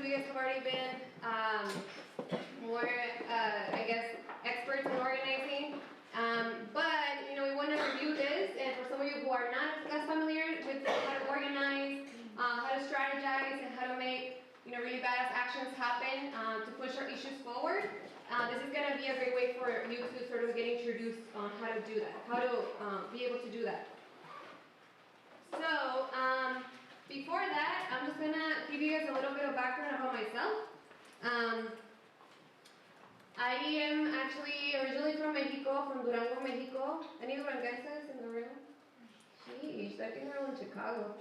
of you guys have already been more, I guess, experts in organizing. But, you know, we want to review this, and for some of you who are not as familiar with how to organize, how to strategize, and how to make, you know, really badass actions happen to push our issues forward, this is going to be a great way for you to sort of get introduced on how to do that, how to be able to do that. So, before that, I'm just going to give you guys a little bit of background about myself. I am actually originally from Mexico, from Durango, Mexico. Any Duranguenses in the room? Sheesh, I think we're all in Chicago.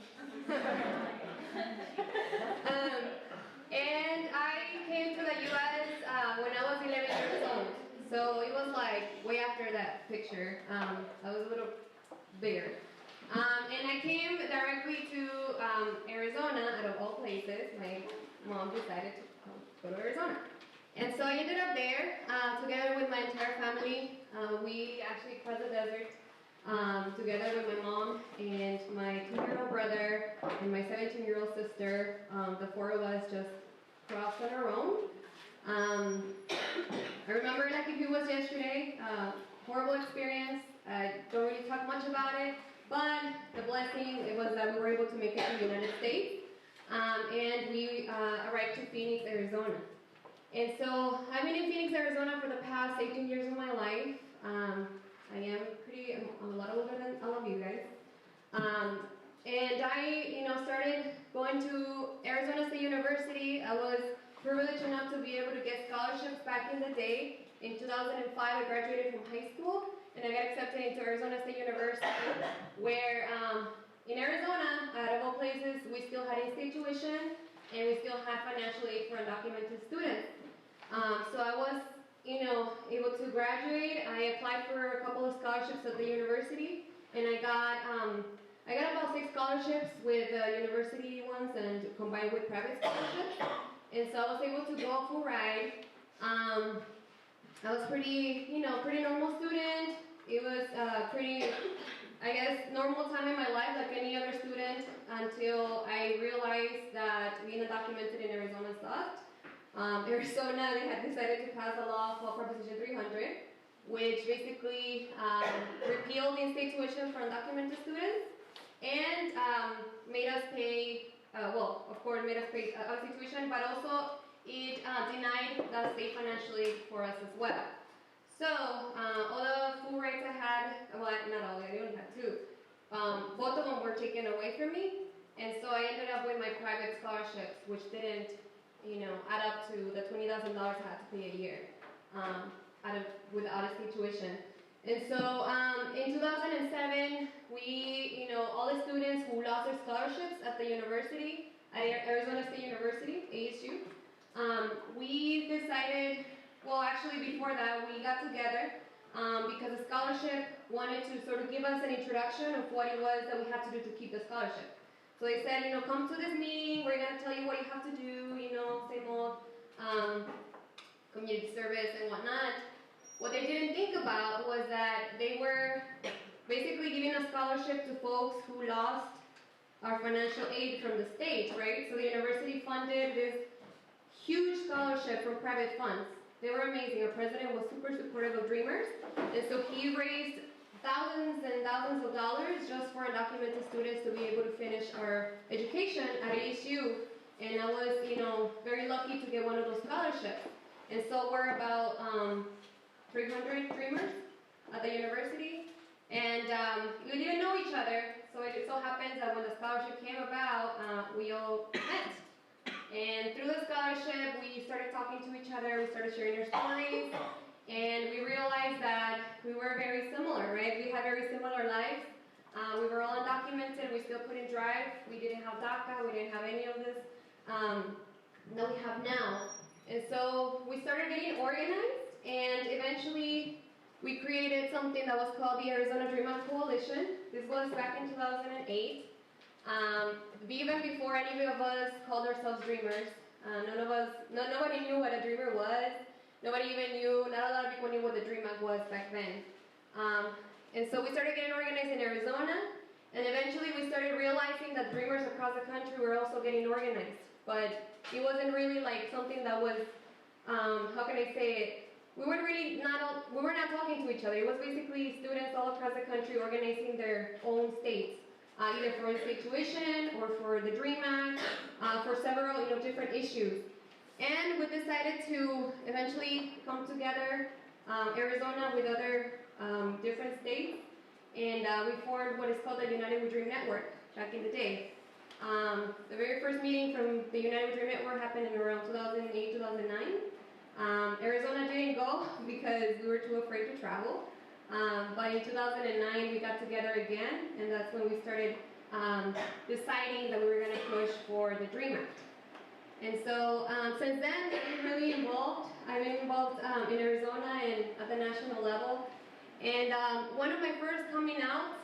And I came to the U.S. When I was 11 years old. So it was like way after that picture. I was a little bigger. And I came directly to Arizona, out of all places. My mom decided to go to Arizona. And so I ended up there, together with my entire family. We actually crossed the desert together with my mom and my 2-year-old brother and my 17-year-old sister. The 4 of us just crossed on our own. I remember like if it was yesterday, horrible experience. I don't really talk much about it, but the blessing it was that we were able to make it to the United States, and we arrived to Phoenix, Arizona. And so I've been in Phoenix, Arizona for the past 18 years of my life. I'm a lot older than all of you guys. And I, you know, started going to Arizona State University. I was privileged enough to be able to get scholarships back in the day. In 2005, I graduated from high school, and I got accepted into Arizona State University, where in Arizona, out of all places, we still had in-state tuition, and we still had financial aid for undocumented students. So I was, you know, able to graduate. I applied for a couple of scholarships at the university, and I got about 6 scholarships with university ones and combined with private scholarships. And so I was able to go full ride. I was pretty normal student. It was pretty, I guess, normal time in my life like any other student until I realized that being undocumented in Arizona sucked. Arizona, they had decided to pass a law called Proposition 300, which basically repealed the in-state tuition for undocumented students and made us pay, of course, made us pay out-of-state tuition, but also it denied the state financial aid for us as well. So, all the full rights I had, well, not all, I only had 2, both of them were taken away from me, and so I ended up with my private scholarships, which didn't, you know, add up to the $20,000 I had to pay a year with out-of-state tuition. And so, in 2007, we, you know, all the students who lost their scholarships at the university, at Arizona State University, ASU, we decided, well, actually before that, we got together because the scholarship wanted to sort of give us an introduction of what it was that we had to do to keep the scholarship. So they said, you know, come to this meeting, we're going to tell you what you have to do, you know, same old community service and whatnot. What they didn't think about was that they were basically giving a scholarship to folks who lost our financial aid from the state, right? So the university funded this huge scholarship from private funds. They were amazing. Our president was super supportive of Dreamers, and so he raised thousands and thousands of dollars just for undocumented students to be able to finish our education at ASU. And I was, you know, very lucky to get one of those scholarships. And so we're about 300 Dreamers at the university, and we didn't even know each other. So it so happens that when the scholarship came about, we all met. And through the scholarship, we started talking to each other, we started sharing our stories, and we realized that we were very similar, right? We had very similar lives. We were all undocumented, we still couldn't drive, we didn't have DACA, we didn't have any of this that we have now. And so we started getting organized, and eventually we created something that was called the Arizona Dream Up Coalition. This was back in 2008. Even before any of us called ourselves Dreamers. Nobody knew what a Dreamer was. Nobody even knew, not a lot of people knew what the Dream Act was back then. And so we started getting organized in Arizona, and eventually we started realizing that Dreamers across the country were also getting organized. But It wasn't really like something that was, how can I say it? We were not talking to each other. It was basically students all across the country organizing their own states, either for in-state tuition or for the DREAM Act, for several different issues. And we decided to eventually come together, Arizona with other different states, and we formed what is called the United We Dream Network back in the day. The very first meeting from the United We Dream Network happened in around 2008, 2009. Arizona didn't go because we were too afraid to travel. But in 2009, we got together again, and that's when we started deciding that we were going to push for the DREAM Act. And so since then, I've been really involved. I've been involved in Arizona and at the national level. And one of my first coming outs,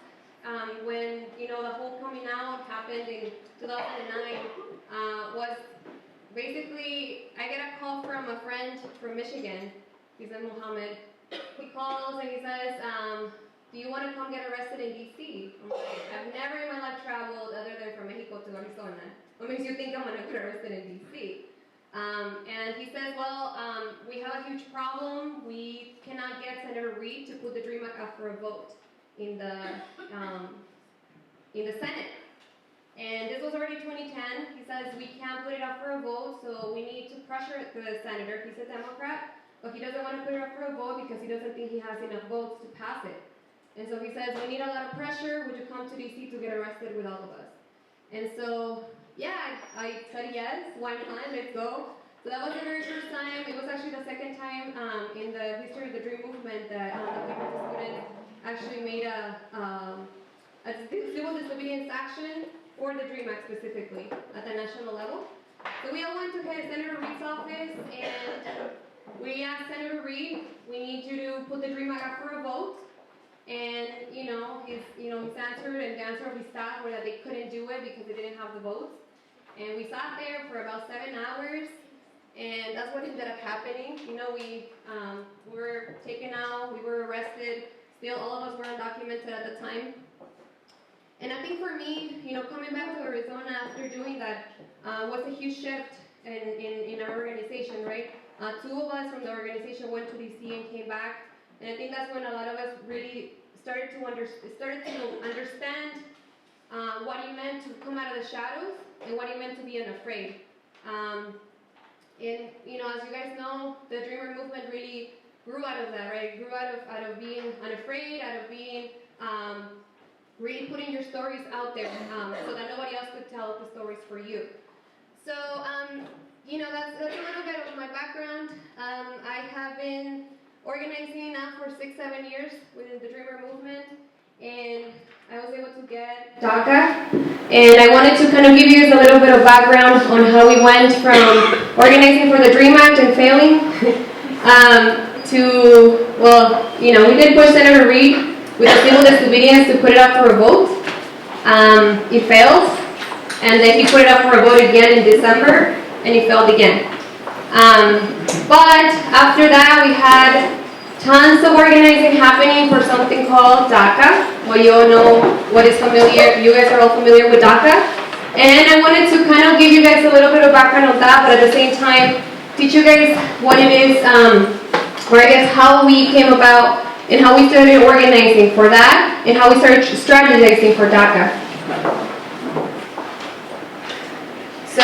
when the whole coming out happened in 2009, was basically I get a call from a friend from Michigan. He said, Mohammed. He calls and he says, do you want to come get arrested in D.C.? I'm like, I've never in my life traveled other than from Mexico to Arizona. What makes you think I'm going to get arrested in D.C.? And he says, well, we have a huge problem. We cannot get Senator Reid to put the DREAM Act up for a vote in the Senate. And this was already 2010. He says, we can't put it up for a vote, so we need to pressure the senator. He's a Democrat, but he doesn't want to put it up for a vote because he doesn't think he has enough votes to pass it. And so he says, we need a lot of pressure. Would you come to D.C. to get arrested with all of us? And so, yeah, I said yes. Why not? Let's go. So that was the very first time. It was actually the second time in the history of the DREAM movement that the students actually made a civil disobedience action for the DREAM Act specifically at the national level. So we all went to Senator Reid's office and we asked Senator Reid, we need you to put the DREAM Act up for a vote. And his answer and the answer of his staff were that they couldn't do it because they didn't have the votes. And we sat there for about 7 hours, and that's what ended up happening. We were taken out, we were arrested. Still, all of us were undocumented at the time. And I think for me, coming back to Arizona after doing that was a huge shift in our organization, right? 2 of us from the organization went to DC and came back, and I think that's when a lot of us really started to understand what it meant to come out of the shadows and what it meant to be unafraid. And as you guys know, the Dreamer movement really grew out of that, right? It grew out of being unafraid, out of being really putting your stories out there so that nobody else could tell the stories for you. So, that's a little bit of my background. I have been organizing now for 6-7 years within the Dreamer movement, and I was able to get DACA. And I wanted to kind of give you guys a little bit of background on how we went from organizing for the DREAM Act and failing we did push Senator Reid with a civil disobedience to put it up for a vote. It failed, and then he put it up for a vote again in December, and it failed again. But after that, we had tons of organizing happening for something called DACA. Well, you all know what is familiar. You guys are all familiar with DACA. And I wanted to kind of give you guys a little bit of background on that, but at the same time, teach you guys what it is, or I guess how we came about and how we started organizing for that, and how we started strategizing for DACA. So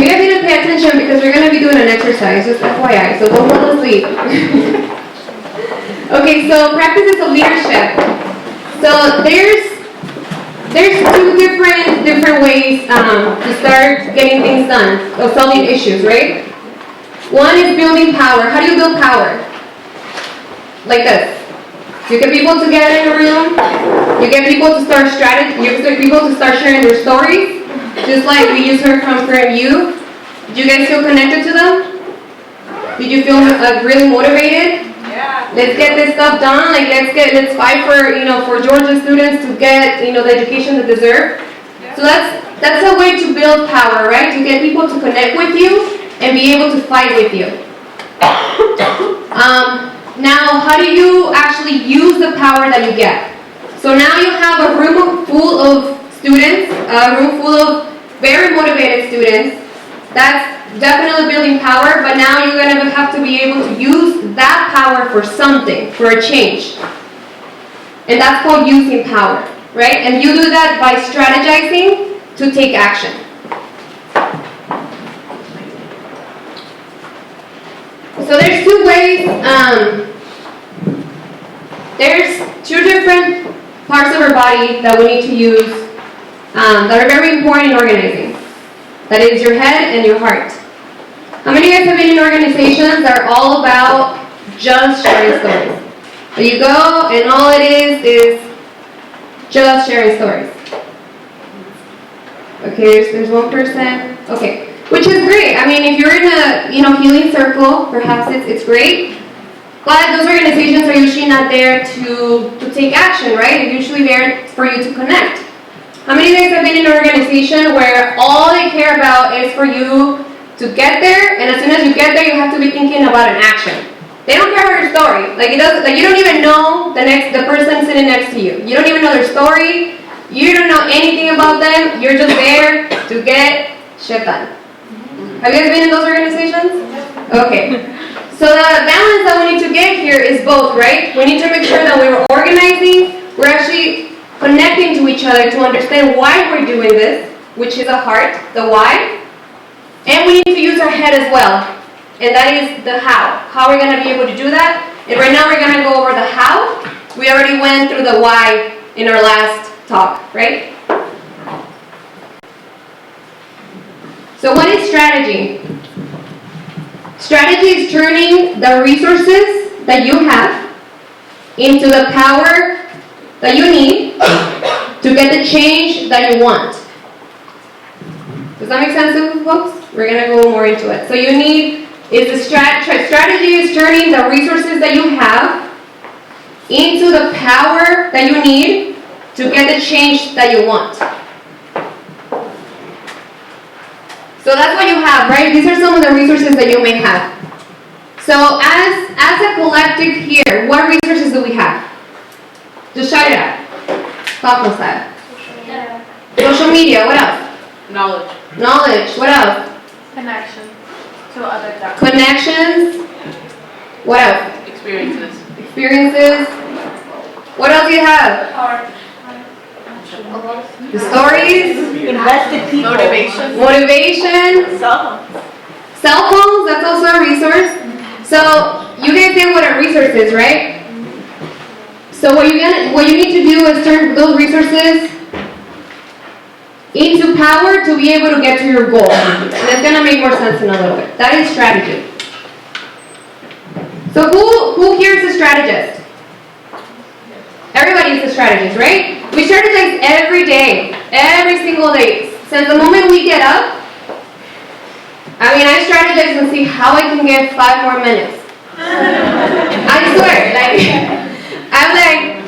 you guys need to pay attention because we're going to be doing an exercise, just FYI, so don't fall asleep. Okay, so practices of leadership. So there's 2 different ways to start getting things done, or solving issues, right? One is building power. How do you build power? Like this. You get people together in a room. You get people to start You get people to start sharing their stories. Just like we just heard from you. Did you guys feel connected to them? Did you feel really motivated? Yeah. Let's get this stuff done. Like let's fight for Georgia students to get the education they deserve. Yeah. So that's a way to build power, right? To get people to connect with you and be able to fight with you. Now, how do you actually use the power that you get? So now you have a room full of students, a room full of very motivated students. That's definitely building power, but now you're going to have to be able to use that power for something, for a change. And that's called using power, right? And you do that by strategizing to take action. So there's two ways, there's two different parts of our body that we need to use that are very important in organizing. That is your head and your heart. How many of you guys have been in organizations that are all about just sharing stories? So you go and all it is just sharing stories. Okay, there's one person. Okay, which is great. I mean, if you're in a healing circle, perhaps it's great. But those organizations are usually not there to take action, right? They're usually there for you to connect. How many of you guys have been in an organization where all they care about is for you to get there, and as soon as you get there, you have to be thinking about an action? They don't care about your story. Like you don't even know the person sitting next to you. You don't even know their story. You don't know anything about them. You're just there to get shit done. Have you guys been in those organizations? Okay. So the balance that we need to get here is both, right? We need to make sure that we're organizing, we're actually connecting to each other to understand why we're doing this, which is the heart, the why. And we need to use our head as well. And that is the how. How we're going to be able to do that. And right now we're going to go over the how. We already went through the why in our last talk, right? So what is strategy? Strategy is turning the resources that you have into the power that you need to get the change that you want. Does that make sense to you folks? We're going to go more into it. So strategy is turning the resources that you have into the power that you need to get the change that you want. So that's what you have, right? These are some of the resources that you may have. So as a collective here, what resources do we have? Just shout it out. Talk on that. Social media, what else? Knowledge, what else? Connection to other doctors. Connections. What else? Experiences. What else do you have? Art. The stories. Invested people. Motivation. Cell phones, that's also a resource. So you guys get what a resource is, right? So what you need to do is turn those resources into power to be able to get to your goal. And it's going to make more sense in a little bit. That is strategy. So who here is a strategist? Everybody is a strategist, right? We strategize every day, every single day. Since the moment we get up, I strategize and see how I can get 5 more minutes. I swear,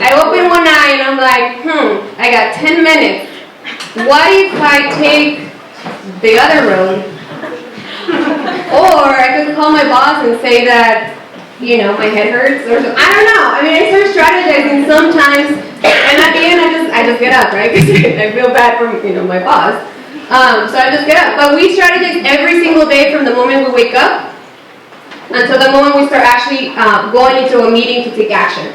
I open one eye and I'm like, I got 10 minutes. What if I take the other road? Or I could call my boss and say that, my head hurts or something. I don't know. I start strategizing sometimes, and at the end I just get up, right? Because I feel bad for, my boss. So I just get up. But we strategize every single day from the moment we wake up until the moment we start actually going into a meeting to take action.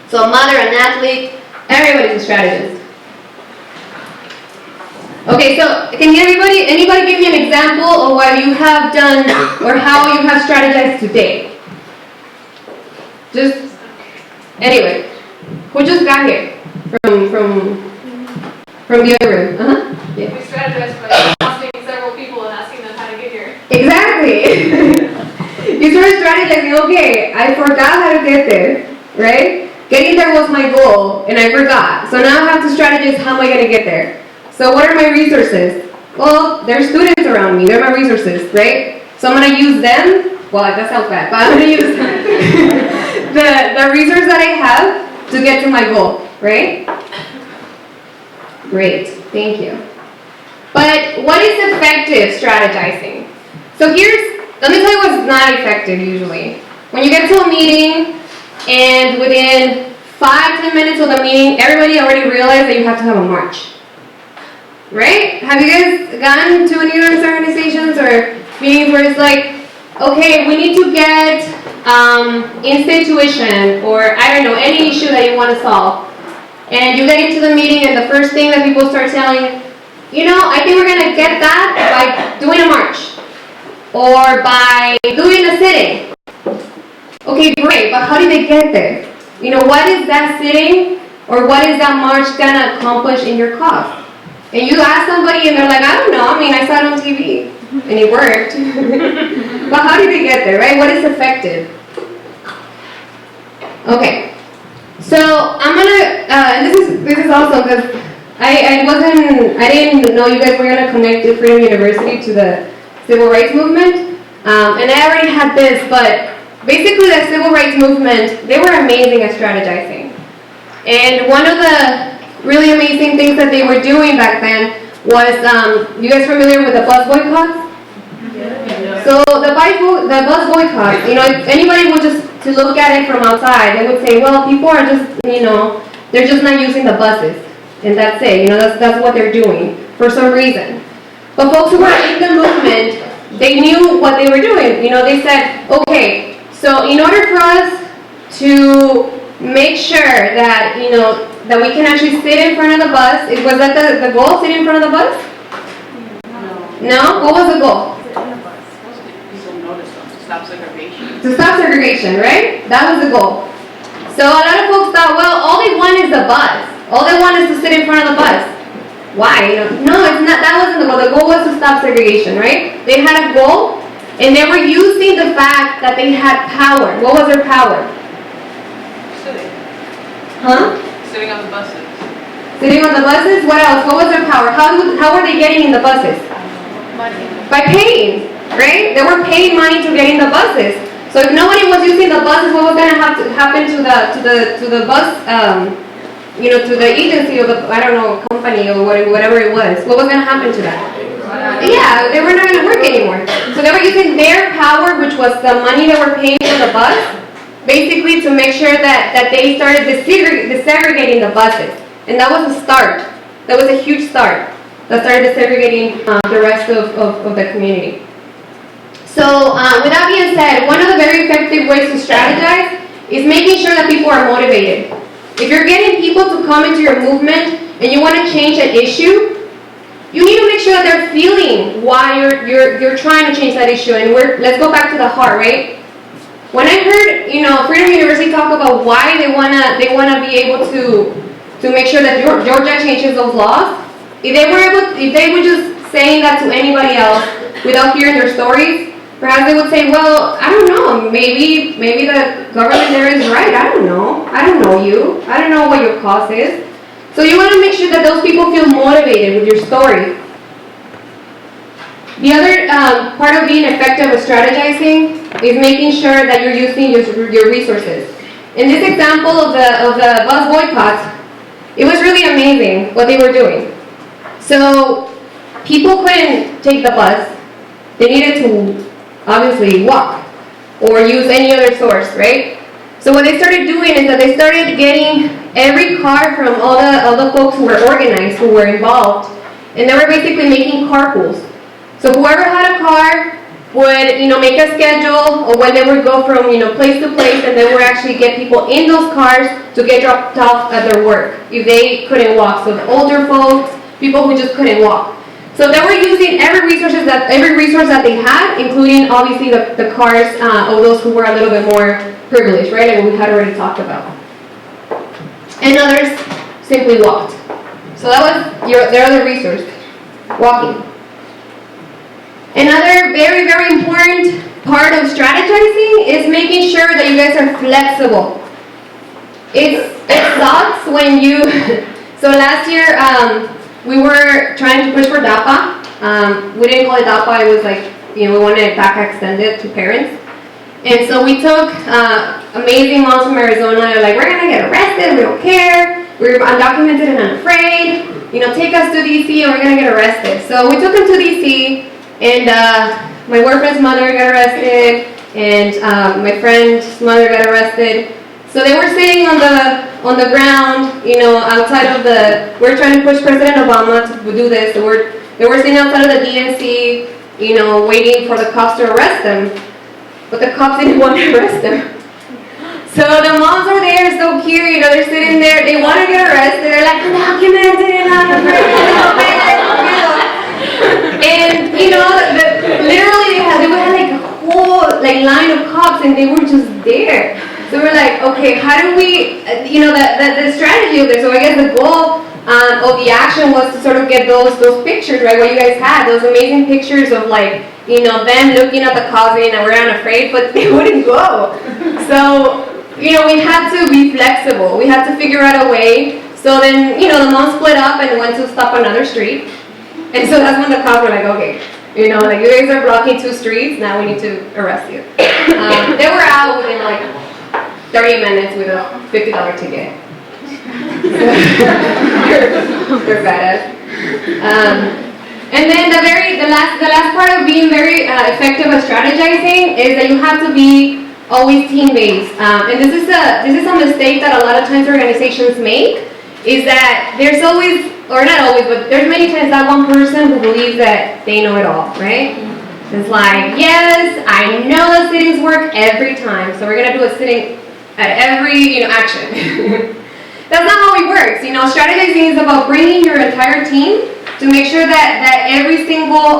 So a mother, an athlete, everybody's a strategist. Okay, so can anybody give me an example of what you have done or how you have strategized today? Anyway, who just got here from the other room? Yeah. We strategized by asking several people and asking them how to get here. Exactly. You started strategizing, okay, I forgot how to get there, right? Getting there was my goal, and I forgot. So now I have to strategize, how am I going to get there? So what are my resources? Well, there's students around me. They're my resources, right? So I'm going to use them. Well, that sounds bad, but I'm going to use the resource that I have to get to my goal, right? Great. Thank you. But what is effective strategizing? So let me tell you what's not effective usually. When you get to a meeting and within 5-10 minutes of the meeting, everybody already realized that you have to have a march. right? Have you guys gone to any of those organizations or meetings where it's like, okay, we need to get in-state tuition, or I don't know, any issue that you want to solve. And you get into the meeting and the first thing that people start telling, you know, I think we're going to get that by doing a march or by doing a sitting. Okay, great, but how did they get there? You know, what is that sitting or what is that march going to accomplish in your cause? And you ask somebody and they're like, I don't know, I mean, I saw it on TV and it worked. But how did they get there, right? What is effective? Okay. So I'm gonna, and this is awesome because I didn't know you guys were gonna connect to Freedom University to the civil rights movement, and I already had this, but basically the civil rights movement, they were amazing at strategizing, and one of the really amazing things that they were doing back then was, you guys familiar with the bus boycotts? Yeah. So the bus boycott, you know, if anybody would just to look at it from outside, they would say, well, people are just, you know, they're just not using the buses, and that's it. You know, that's what they're doing for some reason. But folks who were in the movement, they knew what they were doing. You know, they said, okay, so in order for us to make sure that, you know, that we can actually sit in front of the bus, was that the goal, sit in front of the bus? No? What was the goal? To stop segregation, right? That was the goal. So a lot of folks thought, well, all they want is the bus. All they want is to sit in front of the bus. Why? No, it's not. That wasn't the goal. The goal was to stop segregation, right? They had a goal, and they were using the fact that they had power. What was their power? Sitting. Huh? Sitting on the buses. Sitting on the buses? What else? What was their power? How were they getting in the buses? Money. By paying, right? They were paying money to get in the buses. So if nobody was using the buses, what was going to have to happen to the bus, you know, to the agency or the, I don't know, company or whatever it was? What was going to happen to that? Yeah, they were not going to work anymore. So they were using their power, which was the money they were paying for the bus, basically to make sure that they started desegregating the buses. And that was a start. That was a huge start. That started desegregating the rest of the community. So with that being said, one of the very effective ways to strategize is making sure that people are motivated. If you're getting people to come into your movement and you want to change an issue, you need to make sure that they're feeling why you're trying to change that issue. And let's go back to the heart, right? When I heard, you know, Freedom University talk about why they wanna be able to make sure that Georgia changes those laws, if they were just saying that to anybody else without hearing their stories, perhaps they would say, well, I don't know, maybe the government there is right, I don't know you, I don't know what your cause is. So you want to make sure that those people feel motivated with your story. The other part of being effective with strategizing is making sure that you're using your resources. In this example of the bus boycott, it was really amazing what they were doing. So people couldn't take the bus, they needed to obviously walk or use any other source, right? So what they started doing is that they started getting every car from all the folks who were organized, who were involved, and they were basically making carpools. So whoever had a car would, you know, make a schedule or when they would go from, you know, place to place, and they would actually get people in those cars to get dropped off at their work if they couldn't walk. So the older folks, people who just couldn't walk. So they were using every resource that they had, including obviously the cars of those who were a little bit more privileged, right? Like we had already talked about. And others simply walked. So that was their other resource, walking. Another very, very important part of strategizing is making sure that you guys are flexible. It sucks when you, so last year, we were trying to push for DAPA. We didn't call it DAPA, it was like, you know, we wanted DACA extended to parents. And so we took amazing moms from Arizona, like, we're gonna get arrested, we don't care, we're undocumented and unafraid, you know, take us to DC and we're gonna get arrested. So we took them to DC, and my boyfriend's mother got arrested, and my friend's mother got arrested. So they were sitting on on the ground, outside of we're trying to push President Obama to do this. They were sitting outside of the DNC, waiting for the cops to arrest them. But the cops didn't want to arrest them. So the moms are there, so cute, they're sitting there, they want to get arrested, they're like, undocumented, and, literally they had like a whole line of cops, and they were just there. So we're like, okay, how do we, the strategy of this, so I guess the goal of the action was to sort of get those pictures, right, what you guys had, those amazing pictures of them looking at the cops and we're unafraid, but they wouldn't go. So, we had to be flexible. We had to figure out a way. So then, the mom split up and went to stop another street. And so that's when the cops were like, okay, you guys are blocking 2 streets, now we need to arrest you. They were out within 30 minutes with a $50 ticket. They're badass. And then the last part of being very effective at strategizing is that you have to be always team-based. And this is a mistake that a lot of times organizations make, is that there's always, or not always, but there's many times that one person who believes that they know it all, right? It's like, yes, I know the sittings work every time, so we're gonna do a sitting at every action. That's not how it works. Strategizing is about bringing your entire team to make sure that every single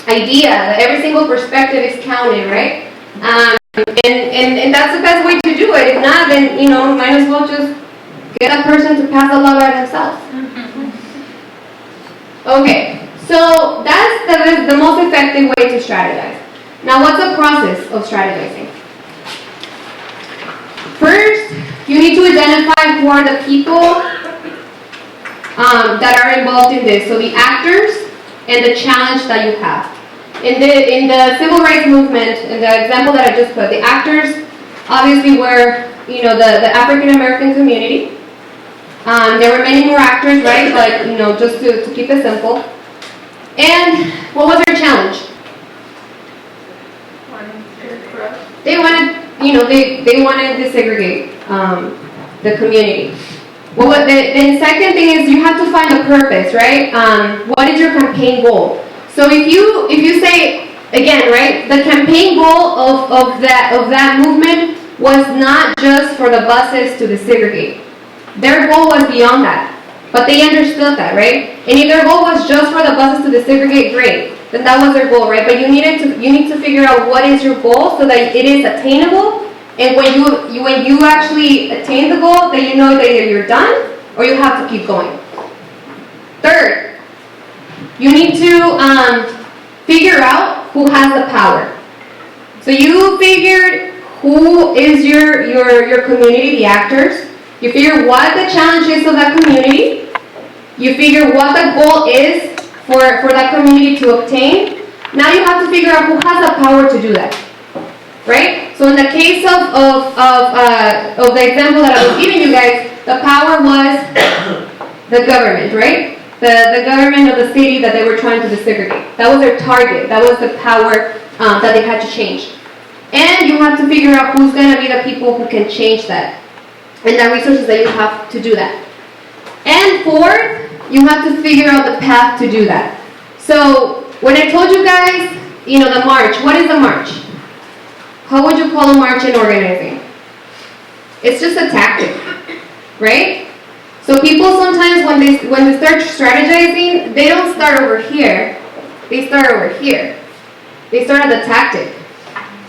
idea, that every single perspective is counted, right? And that's the best way to do it. If not, then might as well just get a person to pass the law by themselves. Okay, so that's the most effective way to strategize. Now, what's the process of strategizing? First, you need to identify who are the people that are involved in this. So the actors and the challenge that you have. In the civil rights movement, in the example that I just put, the actors obviously were, the African American community. There were many more actors, right? But just to keep it simple. And what was their challenge? They wanted, they wanted to segregate the community. Well, the second thing is you have to find a purpose, right? What is your campaign goal? So if you say, again, right, the campaign goal of that movement was not just for the buses to desegregate. Their goal was beyond that. But they understood that, right? And if their goal was just for the buses to desegregate, great. Then that was their goal, right? But you need to figure out what is your goal so that it is attainable. And when you actually attain the goal, then you know that either you're done or you have to keep going. Third, you need to figure out who has the power. So you figured who is your community, the actors. You figure what the challenge is of that community. You figure what the goal is for that community to obtain. Now you have to figure out who has the power to do that. Right? So in the case of the example that I was giving you guys, the power was the government, right? The government of the city that they were trying to desegregate. That was their target. That was the power that they had to change. And you have to figure out who's going to be the people who can change that. And the resources that you have to do that. And fourth, you have to figure out the path to do that. So when I told you guys, the march, what is the march? How would you call a march in organizing? It's just a tactic, right? So people sometimes when they start strategizing, they don't start over here. They start over here. They start at the tactic.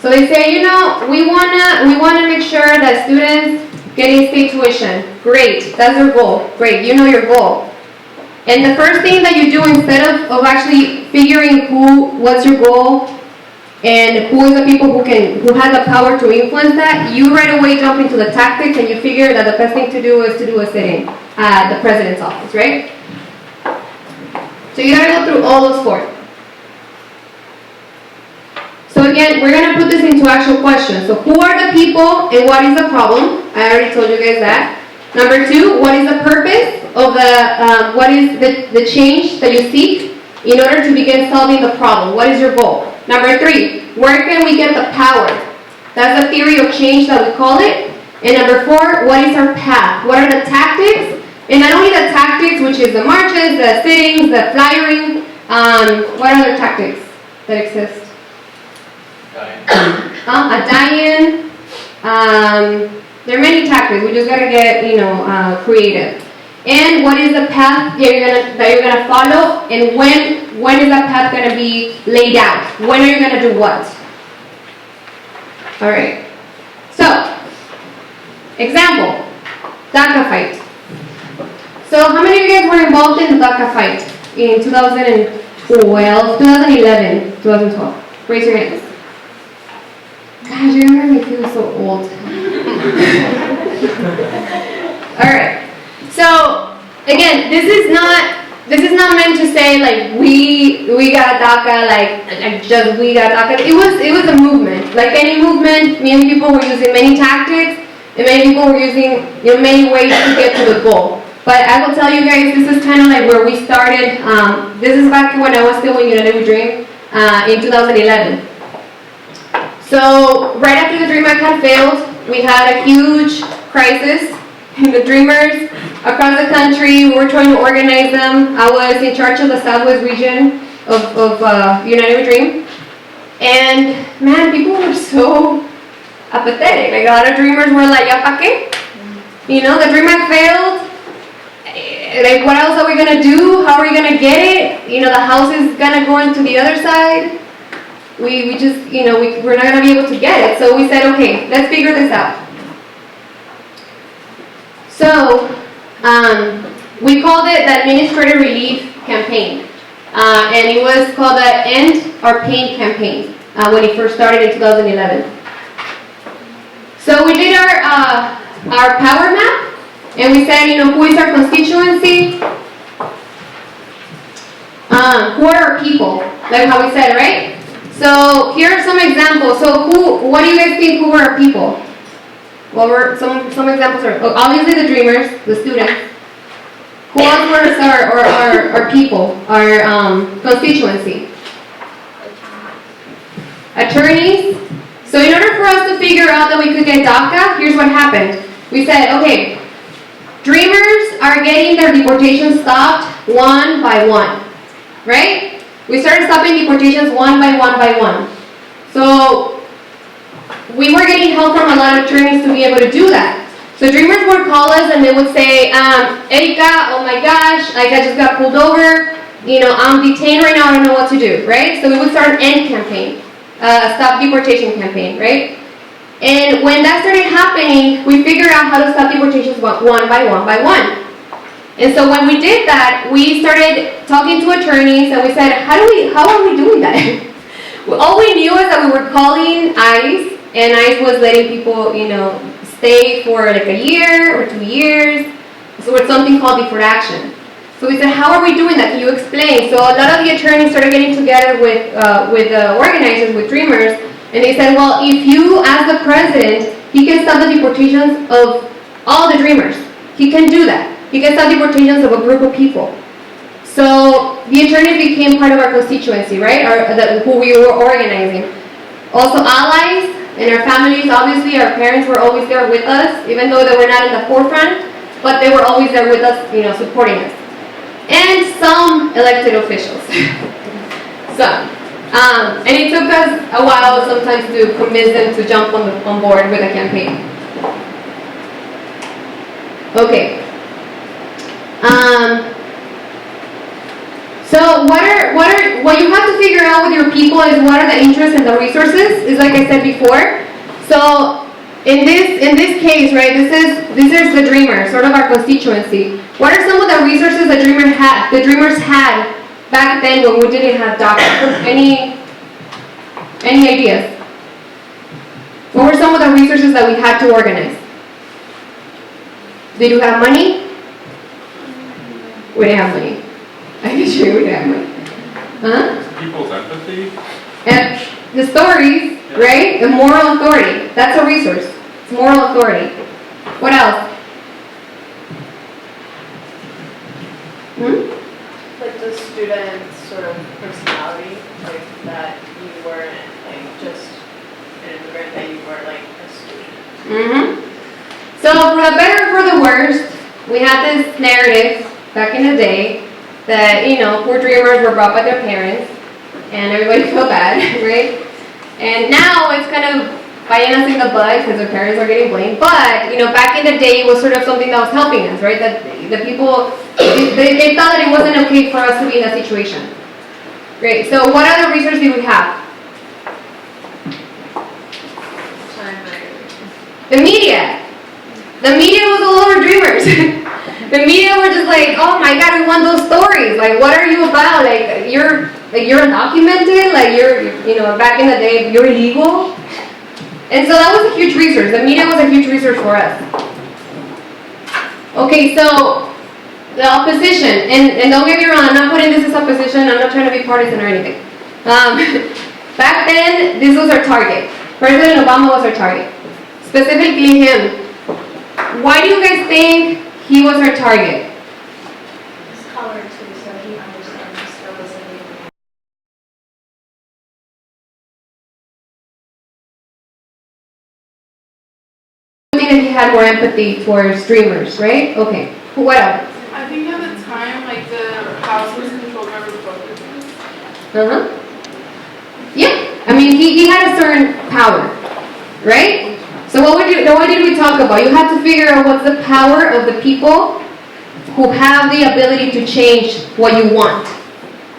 So they say, we wanna make sure that students get in-state tuition. Great, that's your goal. Great, you know your goal. And the first thing that you do instead of actually figuring what's your goal and who is the people who have the power to influence that, you right away jump into the tactics and you figure that the best thing to do is to do a sit-in at the president's office, right? So you gotta go through all those four. So again, we're gonna put this into actual questions. So who are the people and what is the problem? I already told you guys that. Number two, what is the purpose of what is the change that you seek in order to begin solving the problem? What is your goal? Number three, where can we get the power? That's the theory of change that we call it. And number 4, what is our path? What are the tactics? And not only the tactics, which is the marches, the sittings, the flyering, what other tactics that exist? A die-in. There are many tactics. We just gotta get, creative. And what is the path that you're gonna follow? And when is that path gonna be laid out? When are you gonna do what? All right. So, example, DACA fight. So, how many of you guys were involved in the DACA fight in 2011, 2012? Raise your hands. Gosh, you're making me feel so old. All right. So again, this is not meant to say like we got DACA, like just we got DACA. It was a movement. Like any movement, many people were using many tactics, and many people were using many ways to get to the goal. But I will tell you guys, this is kind of like where we started. This is back when I was still in United We Dream in 2011. So right after the Dream Act had failed, we had a huge crisis in the Dreamers across the country. We were trying to organize them. I was in charge of the Southwest region of United We Dream. And man, people were so apathetic. Like a lot of Dreamers were like, "Ya pa qué?" The Dream Act failed. Like, what else are we gonna do? How are we gonna get it? The house is gonna go into the other side. We just, we're not gonna be able to get it. So we said, okay, let's figure this out. So, we called it the Administrative Relief Campaign. And it was called the End Our Pain Campaign when it first started in 2011. So we did our power map, and we said, who is our constituency? Who are our people? Like how we said, right? So here are some examples. So what do you guys think who were our people? Well, some examples are obviously the Dreamers, the students. Who else were our people, our constituency? Attorneys. So in order for us to figure out that we could get DACA, here's what happened. We said, okay, Dreamers are getting their deportations stopped one by one, right? We started stopping deportations one by one. So we were getting help from a lot of attorneys to be able to do that. So Dreamers would call us and they would say, Erika, oh my gosh, like I just got pulled over, I'm detained right now, I don't know what to do, right? So we would start an END campaign, a stop deportation campaign, right? And when that started happening, we figured out how to stop deportations one by one. And so when we did that, we started talking to attorneys and we said, how are we doing that? All we knew is that we were calling ICE, and ICE was letting people, stay for like a year or 2 years. So it's something called deferred action. So we said, how are we doing that? Can you explain? So a lot of the attorneys started getting together with the organizers, with Dreamers, and they said, well, if you ask the president, he can stop the deportations of all the Dreamers. He can do that. He can stop deportations of a group of people. So the attorneys became part of our constituency, right? Who we were organizing. Also allies and our families, obviously our parents were always there with us, even though they were not in the forefront, but they were always there with us, supporting us. And some elected officials. Some. And it took us a while sometimes to convince them to jump on board with the campaign. Okay. So what you have to figure out with your people is what are the interests and the resources, is like I said before. So in this case, right, this is the Dreamer, sort of our constituency. What are some of the resources the Dreamers had back then when we didn't have DACA? Any ideas? What were some of the resources that we had to organize? Did you have money? We didn't have money. I can show you we didn't have money. Huh? People's empathy? And the stories, right? The moral authority. That's a resource. It's moral authority. What else? Like the student sort of personality, like that you weren't like just an immigrant, that you were like a student. So for the better or for the worst, we had this narrative back in the day that, poor dreamers were brought by their parents and everybody felt bad, right? And now it's kind of biting us in the butt because their parents are getting blamed. But, back in the day it was sort of something that was helping us, right? That the people, they thought that it wasn't okay for us to be in that situation. Great, so what other resources do we have? The media. The media was all over dreamers. The media were just like, oh my God, we want those stories. Like, what are you about? Like, you're undocumented. Like, back in the day, you're illegal. And so that was a huge resource. The media was a huge resource for us. Okay, so the opposition, and don't get me wrong, I'm not putting this as opposition. I'm not trying to be partisan or anything. Back then, this was our target. President Obama was our target. Specifically him. Why do you guys think he was our target? His color too, so he understands the struggles of people. I think that he had more empathy towards dreamers, right? Okay. What else? I think at the time, like, the house was controlled by Republicans. Uh-huh. Yeah. I mean, he had a certain power, right? So what did we talk about? You have to figure out what's the power of the people who have the ability to change what you want.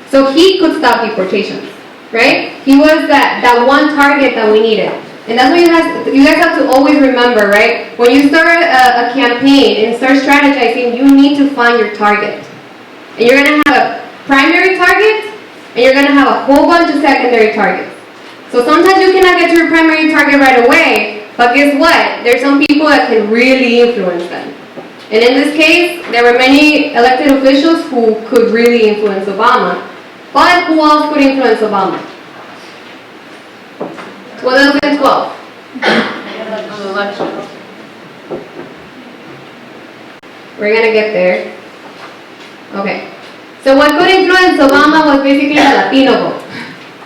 So he could stop deportations, right? He was that one target that we needed. And that's what you guys have to always remember, right? When you start a campaign and start strategizing, you need to find your target. And you're going to have a primary target, and you're going to have a whole bunch of secondary targets. So sometimes you cannot get to your primary target right away, but guess what? There's some people that can really influence them. And in this case, there were many elected officials who could really influence Obama. But who else could influence Obama? 2012. We're going to get there. Okay. So what could influence Obama was basically the Latino vote.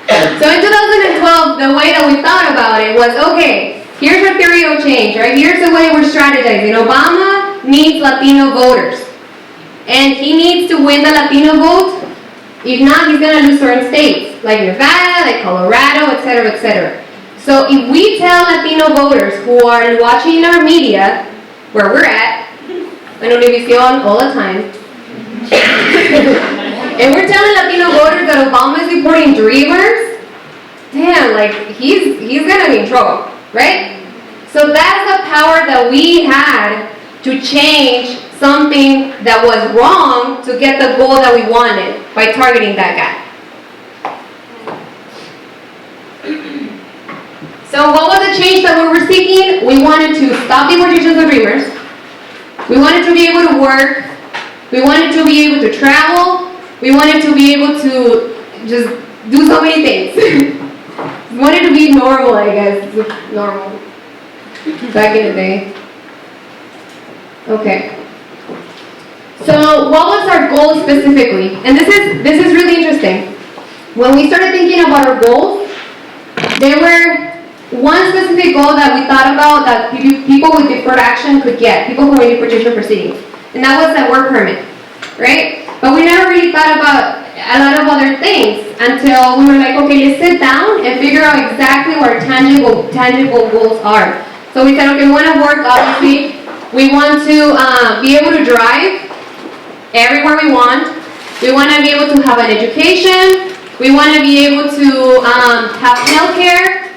So in 2012, the way that we thought about it was, okay, here's our theory of change, right? Here's the way we're strategizing. Obama needs Latino voters. And he needs to win the Latino vote. If not, he's going to lose certain states, like Nevada, like Colorado, etc., etc. So if we tell Latino voters who are watching our media, where we're at, on Univision all the time, and we're telling Latino voters that Obama is deporting dreamers, damn, like, he's going to be in trouble, right? So that's the power that we had to change something that was wrong to get the goal that we wanted by targeting that guy. So what was the change that we were seeking? We wanted to stop deportations of dreamers. We wanted to be able to work. We wanted to be able to travel. We wanted to be able to just do so many things. We wanted to be normal, I guess. Normal. Back in the day. Okay. So what was our goal specifically? And this is really interesting. When we started thinking about our goals, there were one specific goal that we thought about that people with deferred action could get, people who were in deportation proceedings, and that was that work permit, right? But we never really thought about a lot of other things until we were like, okay, let's sit down and figure out exactly what our tangible goals are. So we said, okay, we want to work, obviously. We want to be able to drive everywhere we want. We want to be able to have an education. We want to be able to have health care.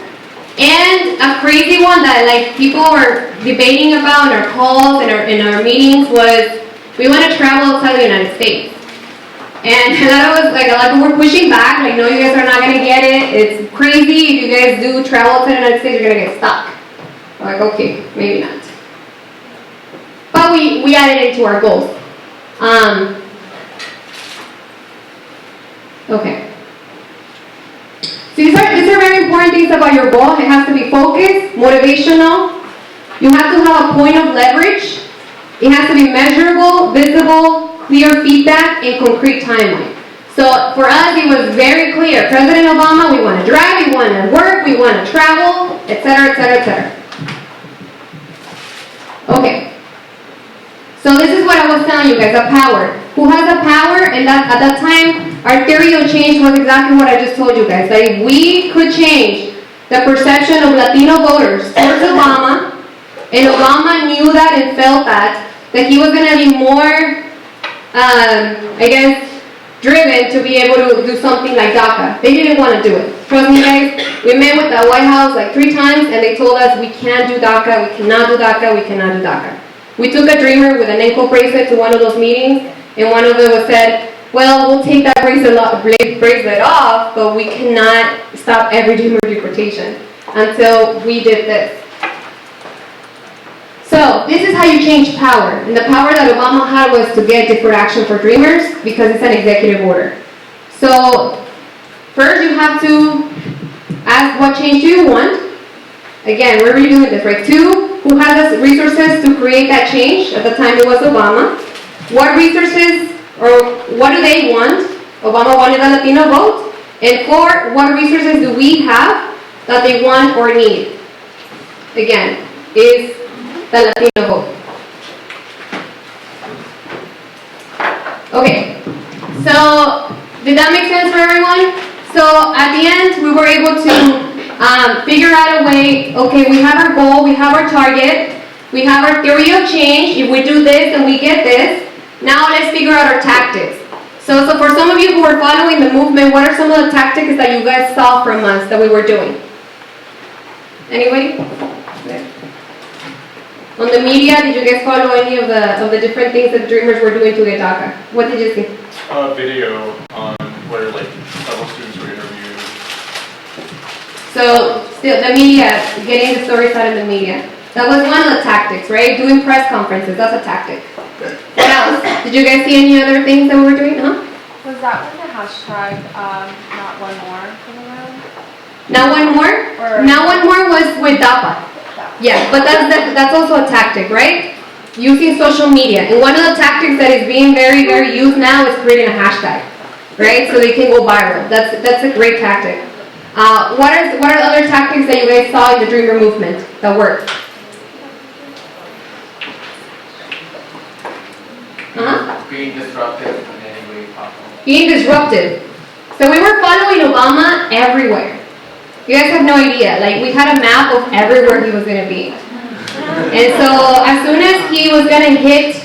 And a crazy one that like people were debating about in our calls and in our meetings was we want to travel outside the United States. And a lot of people were pushing back, like, no, you guys are not going to get it. It's crazy. If you guys do travel outside the United States, you're going to get stuck. I'm like, okay, maybe not. But we added it to our goals. Okay. So these are very important things about your goal. It has to be focused, motivational. You have to have a point of leverage. It has to be measurable, visible, clear feedback, and concrete timeline. So for us, it was very clear. President Obama, we want to drive, we want to work, we want to travel, etc., etc., etc. Okay. was telling you guys, the power. Who has the power? And that at that time, our theory of change was exactly what I just told you guys. That if we could change the perception of Latino voters towards Obama, and Obama knew that and felt that he was going to be more, driven to be able to do something like DACA. They didn't want to do it. Trust me, guys. We met with the White House like 3 times, and they told us we can't do DACA, we cannot do DACA, we cannot do DACA. We took a dreamer with an ankle bracelet to one of those meetings, and one of them was said, well, we'll take that bracelet off, but we cannot stop every dreamer deportation until we did this. So, this is how you change power. And the power that Obama had was to get deferred action for dreamers because it's an executive order. So, first you have to ask what change do you want. Again, we're redoing this, right? 2, who has the resources to create that change? At the time it was Obama. What resources, or what do they want? Obama wanted a Latino vote. And 4, what resources do we have that they want or need? Again, is the Latino vote. Okay, so did that make sense for everyone? So at the end, we were able to figure out a way, okay, we have our goal, we have our target, we have our theory of change. If we do this and we get this, now let's figure out our tactics. So for some of you who are following the movement, what are some of the tactics that you guys saw from us that we were doing? Anybody? On the media, did you guys follow any of the different things that Dreamers were doing to get DACA? What did you see? A video on where like several students were interviewed. So still, the media, getting the stories out of the media. That was one of the tactics, right? Doing press conferences, that's a tactic. What else? Did you guys see any other things that we were doing? Huh? Was that when the hashtag not one more came around? Now one more? Now one more was with DAPA. Yeah, but that's also a tactic, right? Using social media. And one of the tactics that is being very, very used now is creating a hashtag, right? So they can go viral. That's a great tactic. What are the other tactics that you guys saw in the Dreamer movement that worked? Being disruptive in any way possible. Being disruptive. So we were following Obama everywhere. You guys have no idea. Like, we had a map of everywhere he was going to be. And so as soon as he was going to hit,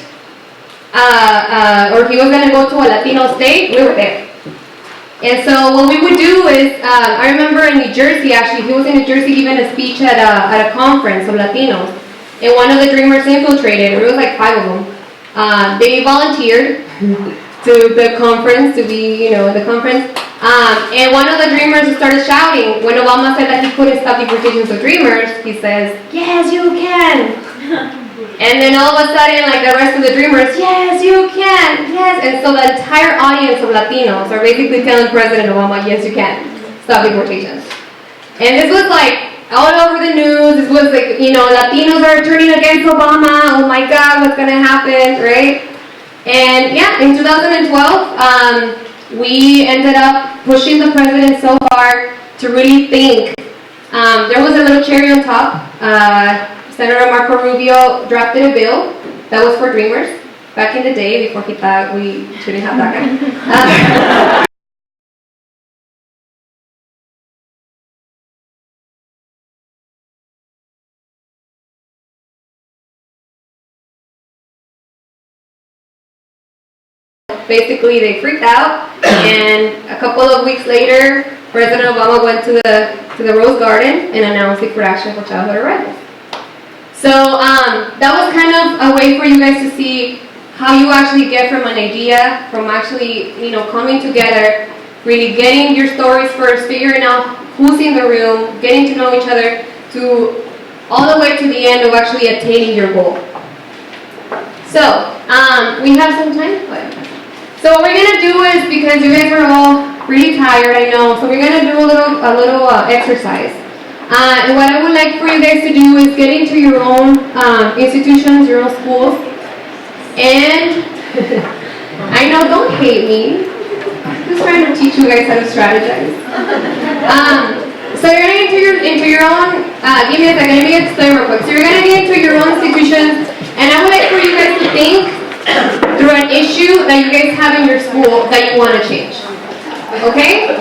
or he was going to go to a Latino state, we were there. And so what we would do is, I remember in New Jersey, actually, he was in New Jersey giving a speech at a conference of Latinos. And one of the Dreamers infiltrated, there was like 5 of them. They volunteered to the conference, to be, at the conference. And one of the Dreamers started shouting. When Obama said that he couldn't stop deportations of Dreamers, he says, yes, you can. And then all of a sudden, like the rest of the Dreamers, yes, you can, yes. And so the entire audience of Latinos are basically telling President Obama, yes, you can stop deportations. And this was like all over the news. This was like, Latinos are turning against Obama. Oh my God, what's gonna happen, right? And yeah, in 2012, we ended up pushing the president so hard to really think. There was a little cherry on top. Senator Marco Rubio drafted a bill that was for Dreamers back in the day before he thought we shouldn't have DACA. Basically, they freaked out, and a couple of weeks later, President Obama went to the Rose Garden and announced deferred action for childhood arrivals. So that was kind of a way for you guys to see how you actually get from an idea, from actually coming together, really getting your stories first, figuring out who's in the room, getting to know each other, to all the way to the end of actually attaining your goal. So we have some time. So what we're gonna do is, because you guys are all really tired, I know, so we're gonna do a little exercise. And what I would like for you guys to do is get into your own institutions, your own schools, and I know, don't hate me. I'm just trying to teach you guys how to strategize. So you're gonna get into your own. Give me a second. Let me explain real quick. So you're gonna get into your own institutions, and I would like for you guys to think your school that you want to change. Okay?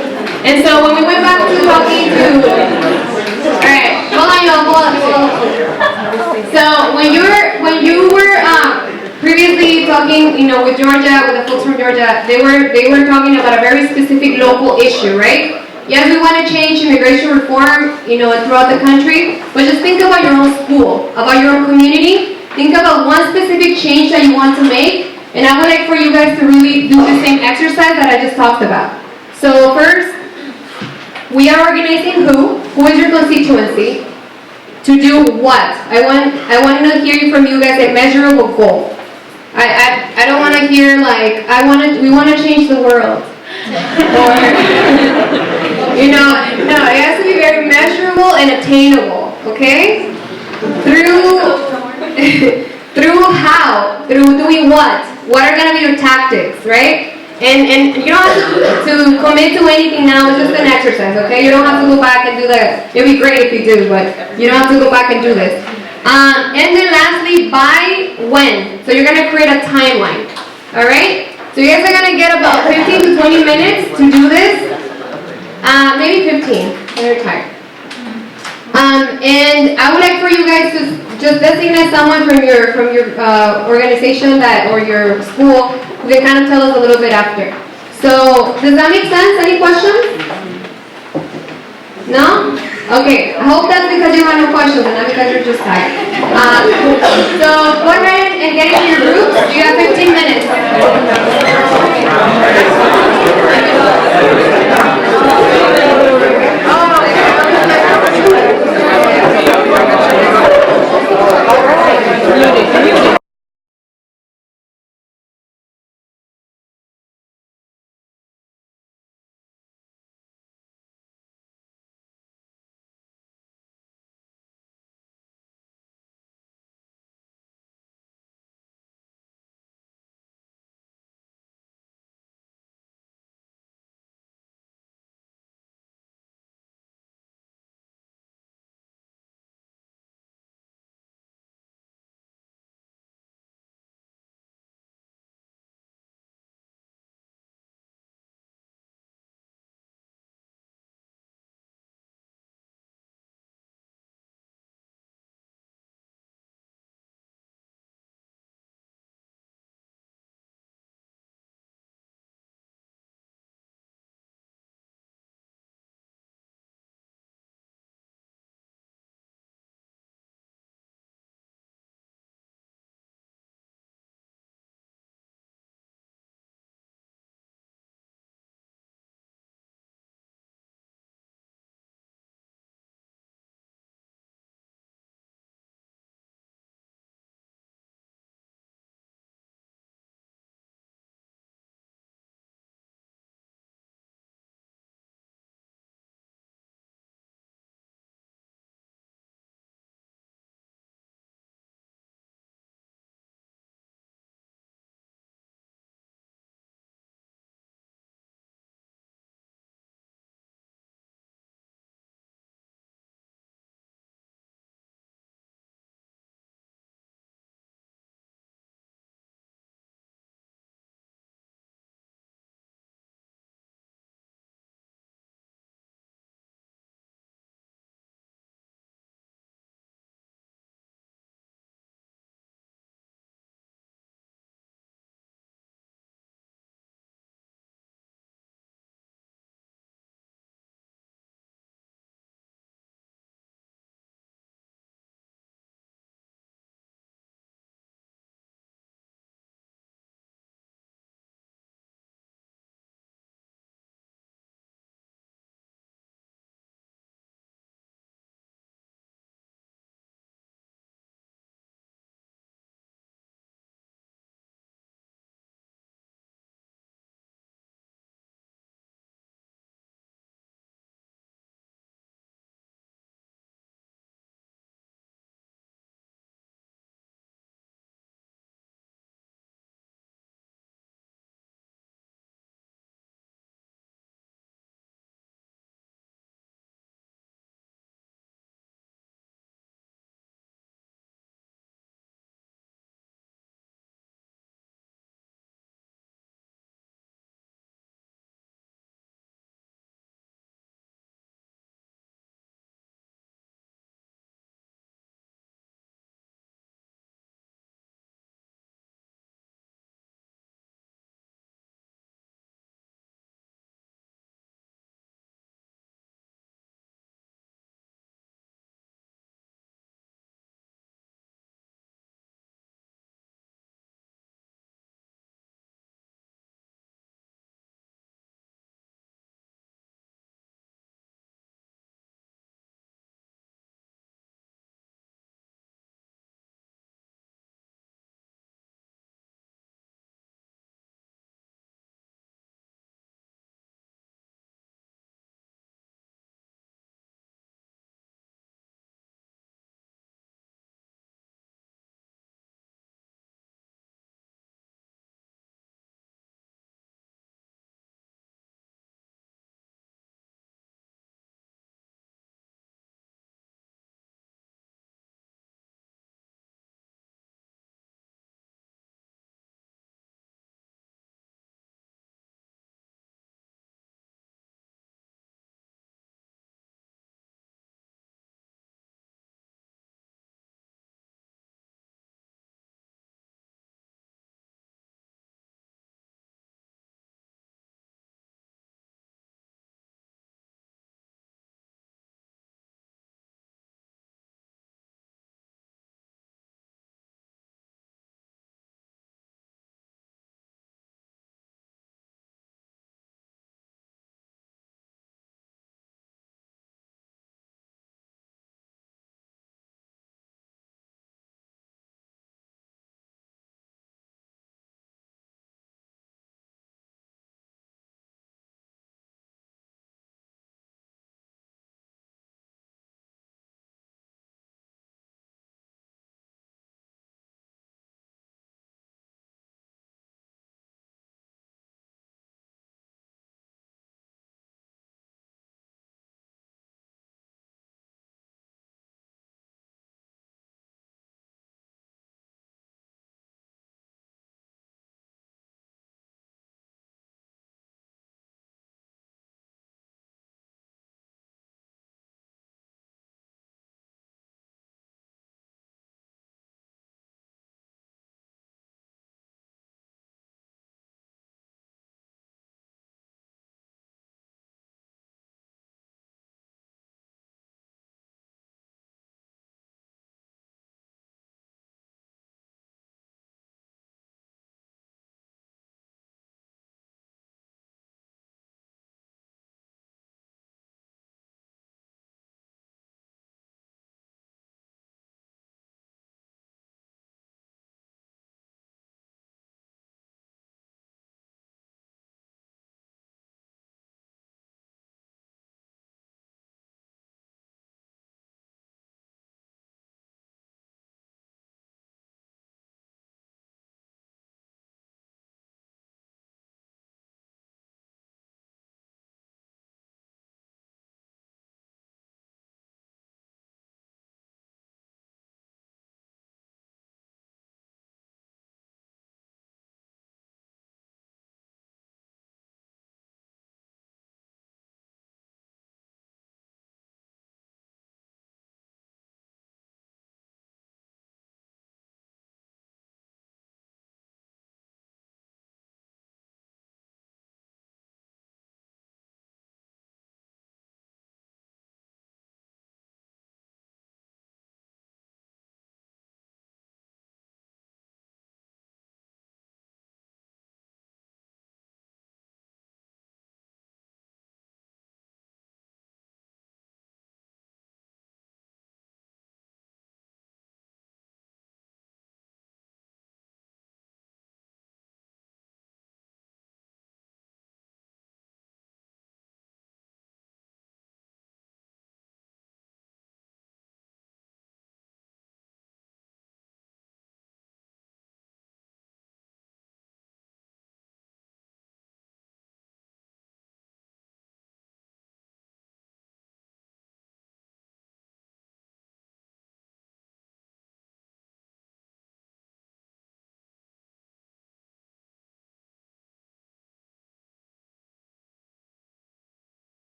And so when we went back to talking to, alright, hold on y'all, hold on. So when you were previously talking, with Georgia, with the folks from Georgia, they were talking about a very specific local issue, right? Yes, we want to change immigration reform, throughout the country, but just think about your own school, about your own community. Think about one specific change that you want to make, and I would like for you guys to really do the same exercise that I just talked about. So first, we are organizing who is your constituency, to do what? I want to hear from you guys a measurable goal. I don't want to hear like, we want to change the world. Or, no, it has to be very measurable and attainable, okay? Through how? Through doing what? What are going to be your tactics, right? And you don't have to commit to anything now. It's just an exercise, okay? You don't have to go back and do that. It'd be great if you do, but you don't have to go back and do this. And then lastly, by when? So you're going to create a timeline, all right? So you guys are going to get about 15 to 20 minutes to do this. Maybe 15. They're tired. And I would like for you guys to just designate someone from your organization or your school who can kind of tell us a little bit after. So does that make sense? Any questions? No? Okay. I hope that's because you have no questions and not because you're just tired. So go ahead and get into your groups. You have 15 minutes.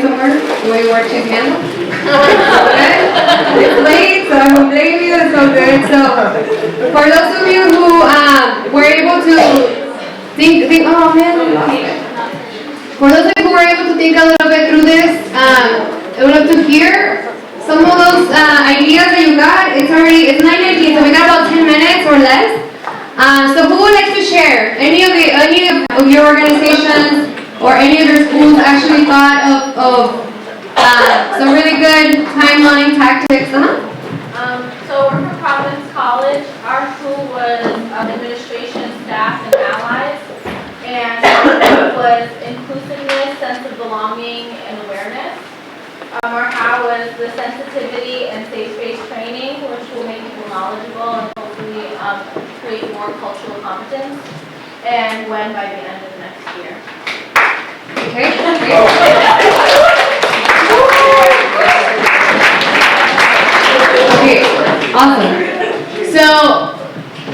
going somewhere? Where you work your candle? Okay. It's late, so I don't blame you. It's so good. So, for those of you who were able to think, oh man. For those of you who were able to think a little bit through this, I would love to hear some of those ideas that you got. It's 9:19, so we got about 10 minutes or less. So who would like to share? Any of your organizations or any of your schools actually thought of some really good timeline tactics? So we're from Providence College. Our school was administration, staff, and allies. And it was inclusiveness, sense of belonging, and awareness. Our how was the sensitivity and safe space training, which will make people knowledgeable and hopefully create more cultural competence. And when by the end of next year. Okay. Okay, awesome. So,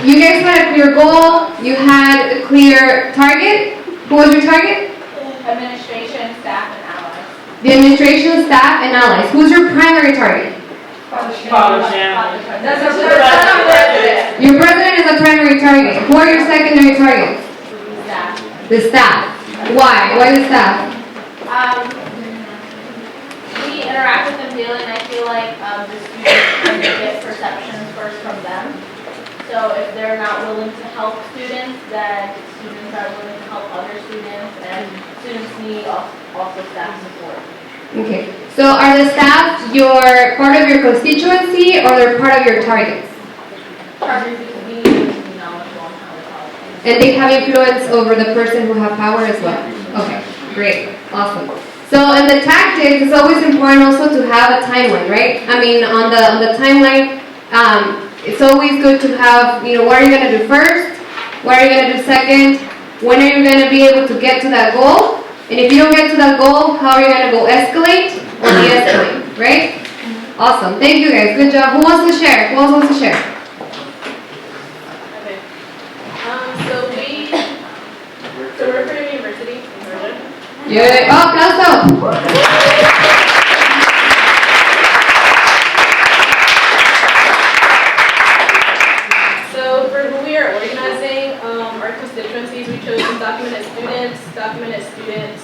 you guys had a clear goal, you had a clear target. Who was your target? Administration, staff, and allies. The administration, staff, and allies. Who's your primary target? That's our president. Your president is a primary target. Who are your secondary targets? Staff. The staff. Why? Why the staff? We interact with them daily, and I feel like the students tend to get perceptions first from them. So if they're not willing to help students, then students are willing to help other students, and students need also staff support. Okay. So are the staff part of your constituency or they're part of your targets? Partners because we need to be knowledgeable on how to help. And they have influence over the person who have power as well? Okay, great, awesome. So in the tactics, it's always important also to have a timeline, right? I mean, on the timeline, it's always good to have, what are you going to do first? What are you going to do second? When are you going to be able to get to that goal? And if you don't get to that goal, how are you going to go escalate or de-escalate, right? Awesome, thank you guys, good job. Who wants to share? Who else wants to share? Okay. So we're for university in Georgia. Yeah. Oh, aplauso. So for who we are organizing, our constituencies, we chose undocumented students,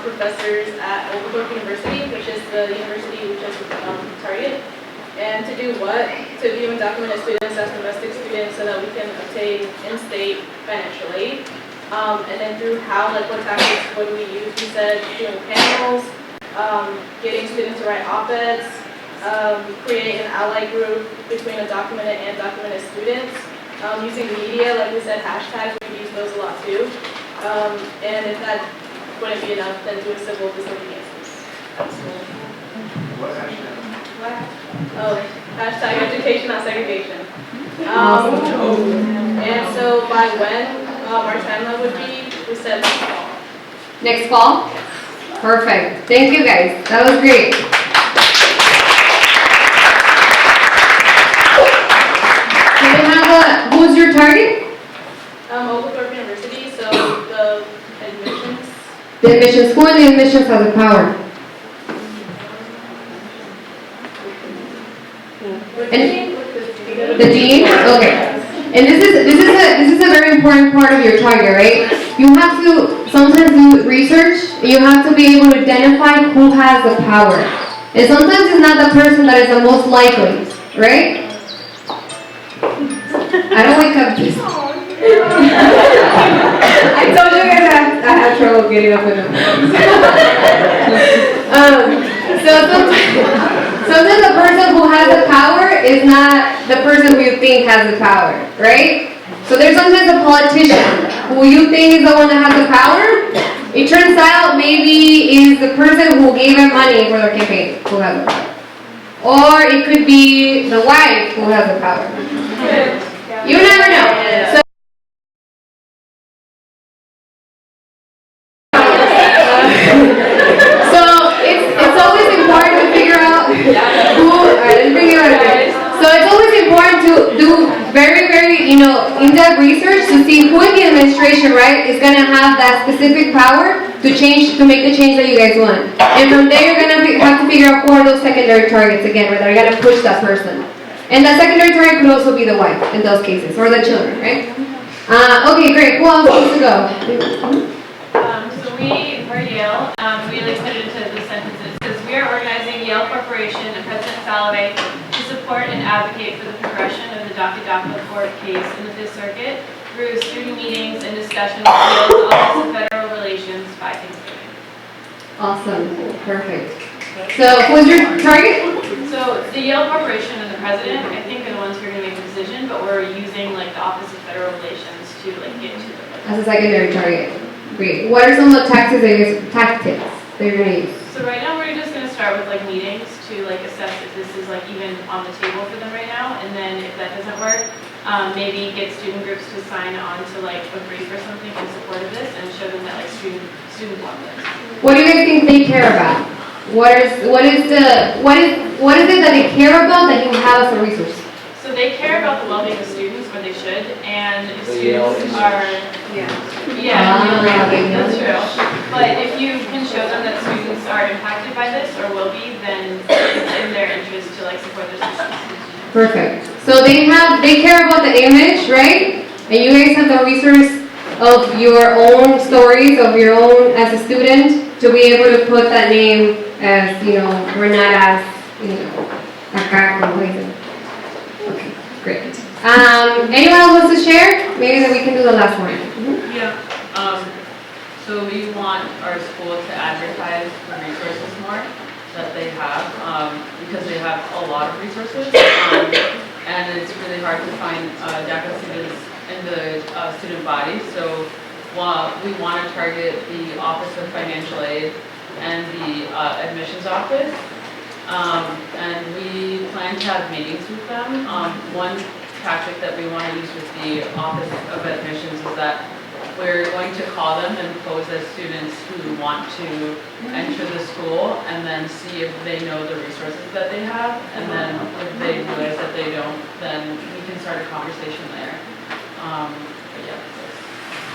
professors at Oglethorpe University, which is the university we chose to target. And to do what? To view undocumented students as domestic students so that we can obtain in-state financial aid. And then through how, what tactics, what do we use? We said doing panels, getting students to write op-eds, create an ally group between undocumented and documented students, using media, like we said, hashtags, we use those a lot too. And if that wouldn't be enough, then doing civil disobedience. What hashtag? Oh, hashtag education, not segregation. And so by when our timeline would be, we said next fall. Next fall? Perfect. Thank you guys. That was great. Who's your target? Oglethorpe University, so the admissions. The admissions. Who in the admissions has the power? And the dean? Okay. And this is a very important part of your target, right? You have to sometimes do research. You have to be able to identify who has the power. And sometimes it's not the person that is the most likely, right? I don't wake up just. I told you guys I had trouble getting up in the morning. So sometimes the person who has the power is not the person who you think has the power, right? So there's sometimes a politician who you think is the one that has the power. It turns out maybe is the person who gave him money for their campaign who has the power. Or it could be the wife who has the power. You never know. So it's always important to figure out who. So it's always important to do very, very, in-depth research to see who in the administration, right, is going to have that specific power to make the change that you guys want. And from there, you're gonna have to figure out who are those secondary targets again, where they're gonna push that person. And that secondary target could also be the wife in those cases, or the children, right? Okay, great. Who else wants to go? So we're Yale. We put it into the sentences. It says, we are organizing Yale Corporation and President Salovey to support and advocate for the progression of the Dartmouth court case in the Fifth Circuit through student meetings and discussions with Yale's Office of Federal Relations by Thanksgiving. Awesome. Perfect. So, who's your target? So, the Yale Corporation and the President, I think, are the ones who are going to make the decision, but we're using the Office of Federal Relations to get to the As a secondary target. Great. What are some of the tactics that you're going to use? So right now we're just going to start with meetings to assess if this is even on the table for them right now, and then if that doesn't work, maybe get student groups to sign on to agree for something in support of this, and show them that students want this. What do you guys think they care about? What is it that they care about that you have as a resource? So they care about the well-being of students, or they should, and if students are, that's true. But if you can show them that students are impacted by this, or will be, then it's in their interest to support their students. Perfect. So they care about the image, right? And you guys have the resource of your own stories, of your own as a student, to be able to put that name as, we're not as, acá como dicen. Okay, great. Anyone else wants to share? Maybe that we can do the last one. Yeah. So we want our school to advertise the resources more that they have, because they have a lot of resources, and it's really hard to find DACA students in the student body. So we want to target the Office of Financial Aid and the admissions office, and we plan to have meetings with them. One tactic that we want to use with the Office of Admissions is that we're going to call them and pose as students who want to enter the school, and then see if they know the resources that they have, and then if they realize that they don't, then we can start a conversation there. But yeah.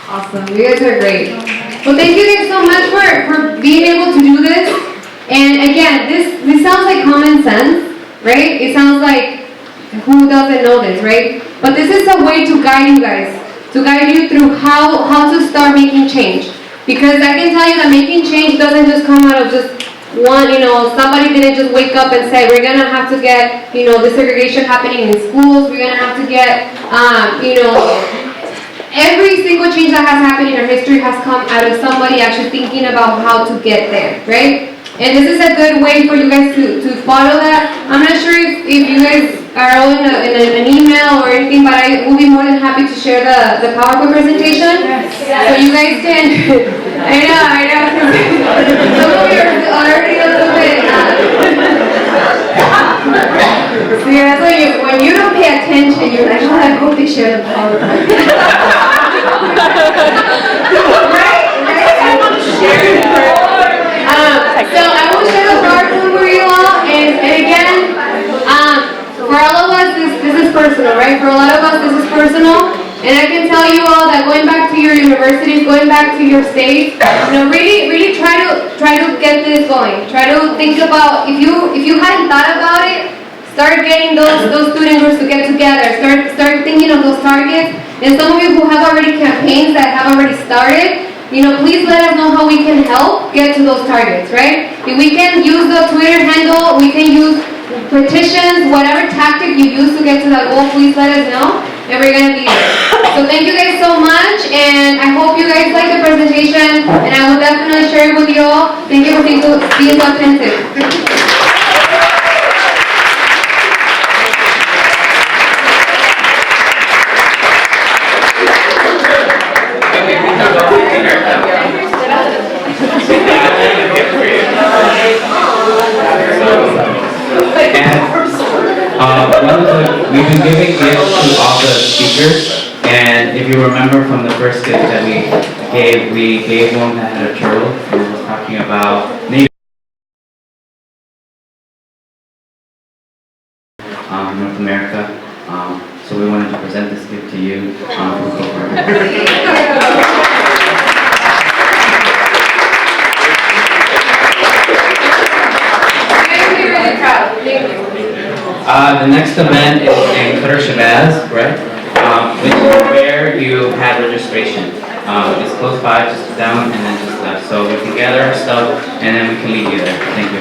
Awesome. You guys are great. Well, thank you guys so much for being able to do this. And again, this sounds like common sense, right? It sounds like, who doesn't know this, right? But this is a way to guide you guys, to guide you through how to start making change. Because I can tell you that making change doesn't just come out of just one, somebody didn't just wake up and say, we're going to have to get, the segregation happening in schools, we're going to have to get, every single change that has happened in our history has come out of somebody actually thinking about how to get there, right? And this is a good way for you guys to follow that. I'm not sure if you guys are all in an email or anything, but I will be more than happy to share the PowerPoint presentation. So you guys can, I know. Some of you are already a little bit, so yeah, so when you don't pay attention, you're like, oh, I hope they share the PowerPoint. Right? I want to share it. So I will share the PowerPoint for you all, and again, for all of us, this is personal, right? For a lot of us, this is personal, and I can tell you all that going back to your universities, going back to your states, really try to get this going. Try to think about, if you hadn't thought about it, start getting those student groups to get together. Start thinking of those targets. And some of you who have already campaigns that have already started, please let us know how we can help get to those targets, right? If we can use the Twitter handle, we can use petitions, whatever tactic you use to get to that goal, please let us know, and we're going to be there. So thank you guys so much, and I hope you guys like the presentation, and I will definitely share it with you all. Thank you for being so attentive. We've been giving gifts to all the speakers, and if you remember from the first gift that we gave one that had a turtle, and it was talking about Native North America. So we wanted to present this gift to you. The next event is in Qatar Shabazz, right? Which is where you had registration. It's close by, just down and then just left. So we can gather our stuff and then we can leave you there. Thank you.